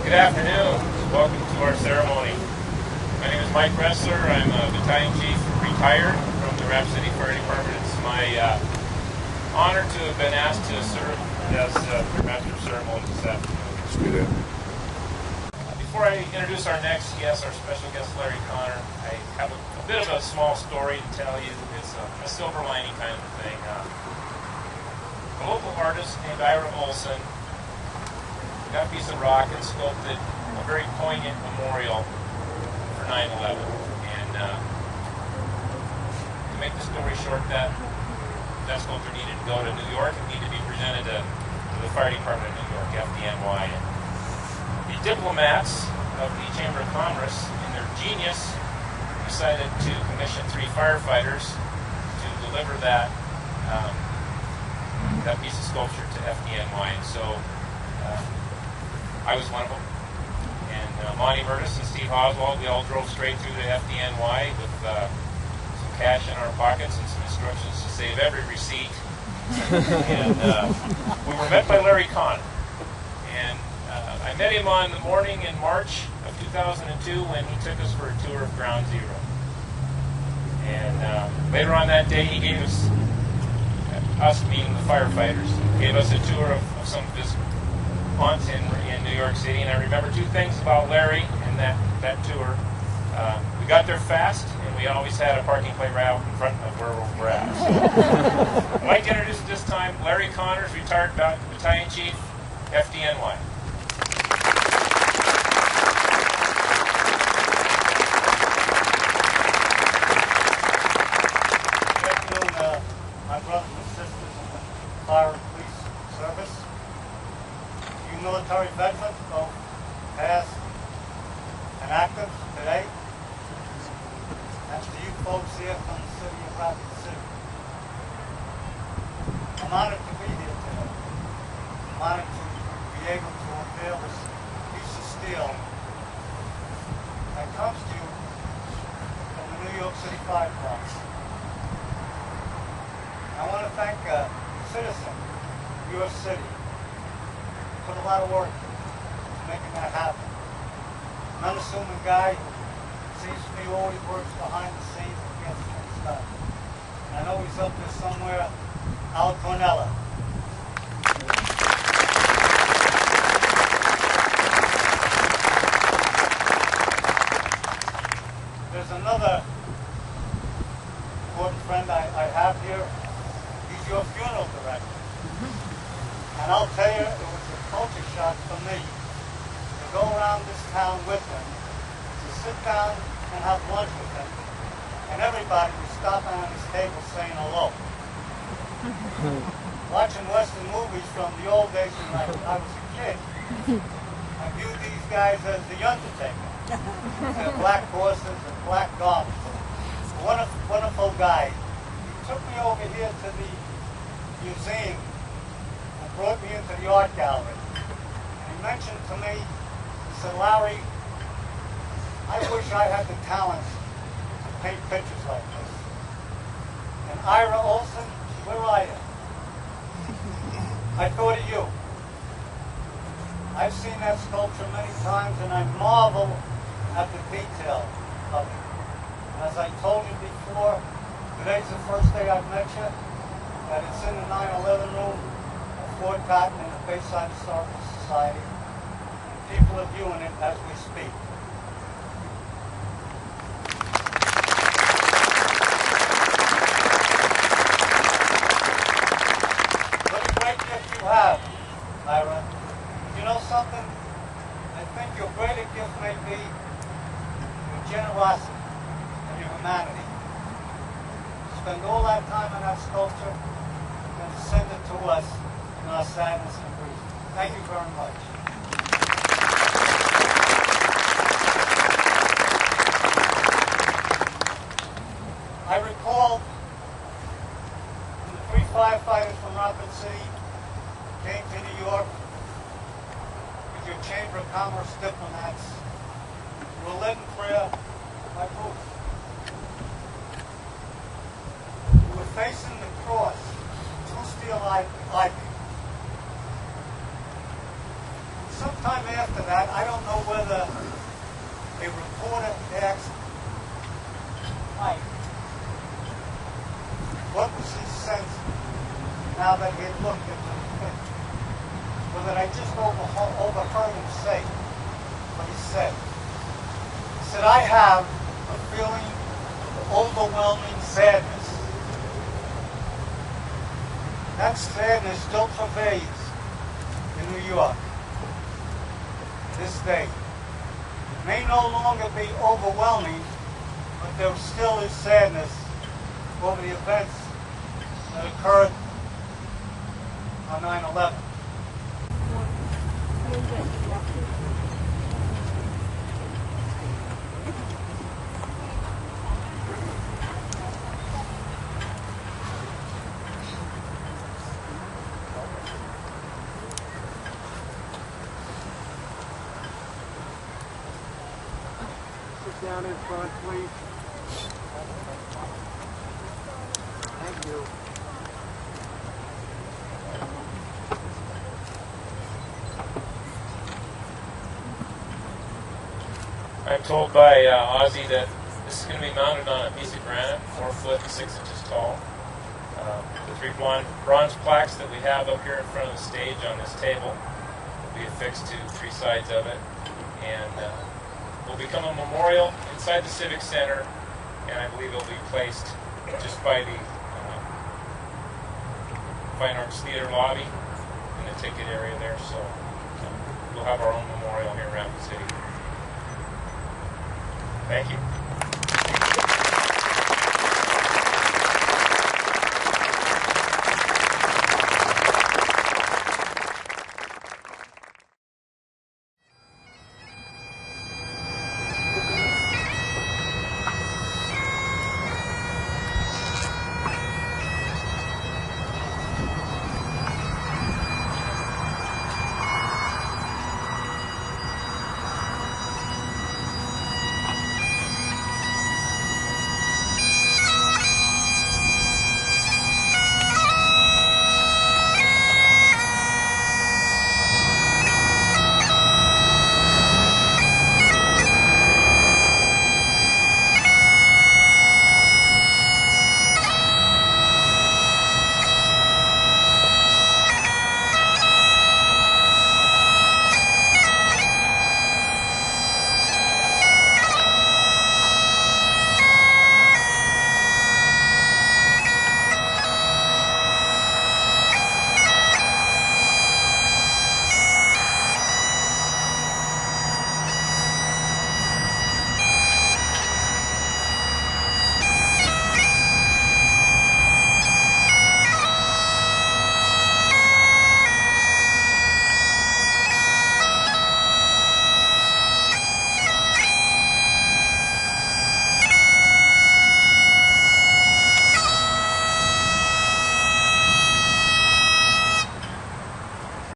Good afternoon. Welcome to our ceremony. My name is Mike Ressler. I'm a battalion chief, retired from the Rapid City Fire Department. It's my honor to have been asked to serve as the master of ceremony this afternoon. Before I introduce our next guest, our special guest, Larry Connor, I have a bit of a small story to tell you. It's a silver lining kind of thing. A local artist named Ira Olson got a piece of rock and sculpted a very poignant memorial for 9/11. And to make the story short, that sculpture needed to go to New York and needed to be presented to the Fire Department of New York, FDNY. And the diplomats of the Chamber of Commerce, in their genius, decided to commission 3 firefighters to deliver that piece of sculpture to FDNY. And so I was one of them. And Monty Murtis and Steve Oswald, we all drove straight through to FDNY with some cash in our pockets and some instructions to save every receipt. And we were met by Larry Connor. And I met him on the morning in March of 2002 when he took us for a tour of Ground Zero. And later on that day, he gave us meaning the firefighters, gave us a tour of some of his haunts in New York City. And I remember 2 things about Larry and that tour. We got there fast, and we always had a parking plate right out in front of where we're at. So, I'd like to introduce at this time Larry Connors, retired battalion chief, FDNY. Good afternoon, my brothers and sisters in the fire and police service. You military veterans, both past and active today, and to you folks here from the city of Rapid City. I'm honored to be here today. I'm honored to be able to unveil this piece of steel that comes to you from the New York City Fire Department. I want to thank a citizen of your city who put a lot of work into making that happen. An unassuming guy who seems to me always works behind the scenes and gets things done. And I know he's up there somewhere, Al Cornella. There's another important friend I have here. He's your funeral director. And I'll tell you, it was a culture shock for me to go around this town with him, to sit down and have lunch with him, and everybody was stopping on his table saying hello. Watching Western movies from the old days when I was a kid, I viewed these guys as the Undertaker. Their black horses and black garments. Wonderful guy. He took me over here to the museum and brought me into the art gallery. And he mentioned to me, he said, Larry, I wish I had the talent to paint pictures like this. And Ira Olson, where are you? I thought of you. I've seen that sculpture many times and I marvel at the detail of it. And as I told you before, today's the first day I've met you, that it's in the 9/11 room of Fort Cotton in the Bayside Historical Society. And people are viewing it as we speak. What a great gift you have, Ira. You know something? I think your greater gift may be your generosity and your humanity. Spend all that time on that sculpture and to send it to us in our sadness and grief. Thank you very much. I recall when the 3 firefighters from Rapid City came to New York with your Chamber of Commerce diplomats who were led in prayer by Booth. We were facing the cross, 2 steel eye beams. sometime after that, I don't know whether a reporter asked Mike what was his sense now that he had looked at the thing. Or that I just overheard him say what he said. He said, I have a feeling of overwhelming sadness. That sadness still pervades in New York this day. It may no longer be overwhelming, but there still is sadness over the events that occurred on 9/11. Sit down in front, please. Thank you. I'm told by Ozzy that this is going to be mounted on a piece of granite, 4 foot and 6 inches tall. The 3 bronze plaques that we have up here in front of the stage on this table will be affixed to 3 sides of it, and will become a memorial inside the Civic Center, and I believe it will be placed just by the Fine Arts Theater lobby in the ticket area there, so we'll have our own memorial here in Rapid City. Thank you.